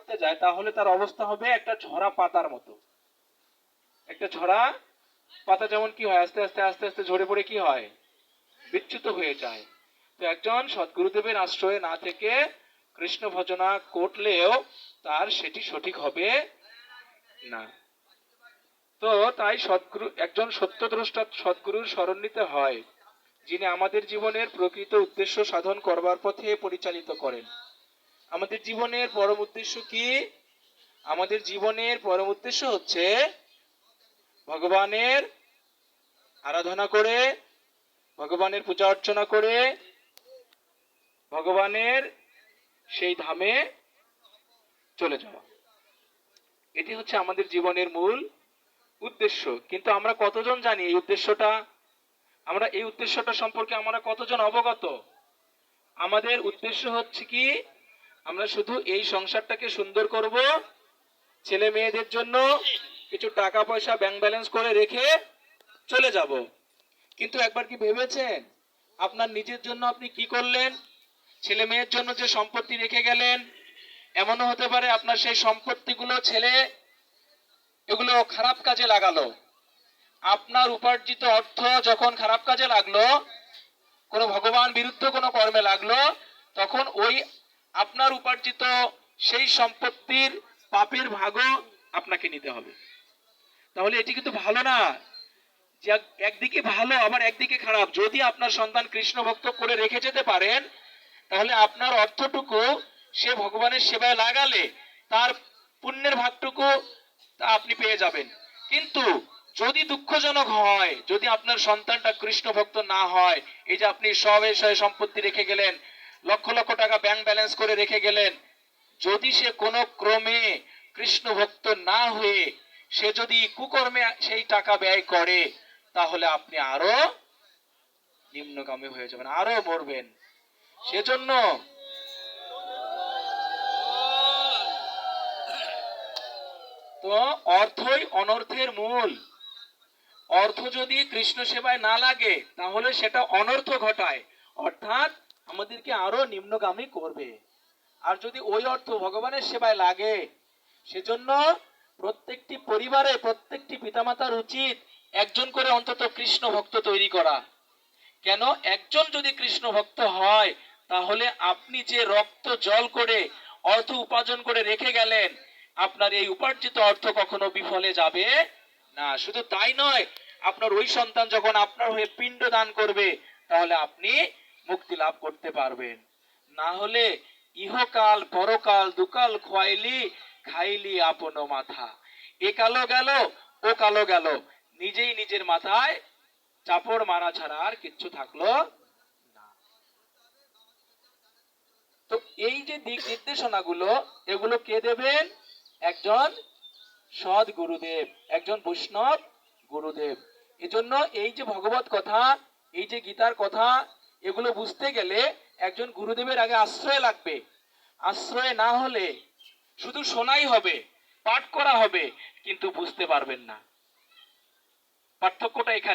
করতে যায় তাহলে তার অবস্থা হবে একটা ঝরা পাতার মতো। একটা ঝরা পাতা যেমন কি হয়, আস্তে আস্তে আস্তে আস্তে ঝরে পড়ে কি হয়, বিচ্যুত হয়ে যায়। তো একজন সদ্গুরুদেবের আশ্রয়ে না থেকে কৃষ্ণ ভজনা করলেও তার সেটি সঠিক হবে না। তো তাই সদ্গুরু, একজন সত্যদ্রষ্টা সদ্গুরুর শরণ নিতে হয়, যিনি আমাদের জীবনের প্রকৃত উদ্দেশ্য সাধন করবার পথে পরিচালিত করেন। আমাদের জীবনের পরম উদ্দেশ্য কি? আমাদের জীবনের পরম উদ্দেশ্য হচ্ছে ভগবানের আরাধনা করে, ভগবানের পূজা অর্চনা করে ভগবানের সেই ধামে চলে যাওয়া। এটি হচ্ছে আমাদের জীবনের মূল উদ্দেশ্য। কিন্তু আমরা কতজন জানি এই উদ্দেশ্যটা? আমরা এই উদ্দেশ্যটা সম্পর্কে আমরা কতজন অবগত? আমাদের উদ্দেশ্য হচ্ছে কি, আমরা শুধু এই সংসারটাকে সুন্দর করব, ছেলে মেয়েদের জন্য কিছু টাকা পয়সা ব্যাংক ব্যালেন্স করে রেখে চলে যাব। কিন্তু একবার কি ভেবেছেন আপনার নিজের জন্য আপনি কি করলেন? ছেলে মেয়ের জন্য যে সম্পত্তি রেখে গেলেন, এমনও হতে পারে আপনার সেই সম্পত্তিগুলো ছেলে এগুলো খারাপ কাজে লাগালো। আপনার উপার্জিত অর্থ যখন খারাপ কাজে লাগলো, কোনো ভগবান বিরুদ্ধ কোনো কর্মে লাগলো, তখন ওই আপনার উপার্জিত সেই সম্পত্তির পাপের ভাগও আপনাকে নিতে হবে। তাহলে এটি কিন্তু ভালো না। যে একদিকে ভালো আবার একদিকে খারাপ। যদি আপনার সন্তান কৃষ্ণ ভক্ত করে রেখে যেতে পারেন, তাহলে আপনার অর্থটুকু সে ভগবানের সেবায় লাগালে তার পুণ্যের ভাগটুকু তা আপনি পেয়ে যাবেন। কিন্তু যদি দুঃখজনক হয়, যদি আপনার সন্তানটা কৃষ্ণ ভক্ত না হয়, এই যে আপনি সবে সম্পত্তি রেখে গেলেন, লক্ষ লক্ষ টাকা ব্যাংক ব্যালেন্স করে রেখে গেলেন, যদি সে কোনো ক্রমে কৃষ্ণ ভক্ত না হয়ে সে যদি কুকর্মে সেই টাকা ব্যয় করে, তাহলে আপনি আরো নিম্নগামী হয়ে যাবেন, আরো মরবেন। সেজন্য তো অর্থই অনর্থের মূল। অর্থ যদি কৃষ্ণ সেবায় না লাগে তাহলে সেটা অনর্থ ঘটায়, অর্থাৎ আমাদেরকে আরো নিম্নগামী করবে। আর যদি ওই অর্থ ভগবানের সেবায় লাগে, সেজন্য প্রত্যেকটি পরিবারে প্রত্যেকটি পিতামাতার উচিত একজন করে অন্তত কৃষ্ণ ভক্ত তৈরি করা। কেন? একজন যদি কৃষ্ণ ভক্ত হয়, তাহলে আপনি যে রক্ত জল করে অর্থ উপার্জন করে রেখে গেলেন, আপনার এই উপার্জিত অর্থ কখনো বিফলে যাবে না। শুধু তাই নয়, আপনার ওই সন্তান যখন আপনার হয়ে পিণ্ড দান করবে, তাহলে আপনি মুক্তি লাভ করতে পারবেন। না হলে ইহকাল পরকাল দুকাল খোয়াইলি খাইলি আপন মাথা, এ কালো গেল ও কালো গেল, নিজেই নিজের মাথায় চাপড় মারা ছাড়া আর কিচ্ছু থাকলো না। তো এই যে দিক নির্দেশনাগুলো, এগুলো কে দেবেন? একজন সৎ গুরুদেব, একজন বৈষ্ণব গুরুদেব। এজন্য এই যে ভগবত কথা, এই যে গীতার কথা, এগুলো বুঝতে গেলে একজন গুরুদেবের আগে আশ্রয় লাগবে। আশ্রয় না হলে শুধু শোনাই হবে, পাঠ করা হবে, কিন্তু বুঝতে পারবেন না। পার্থক্যটা এখানে।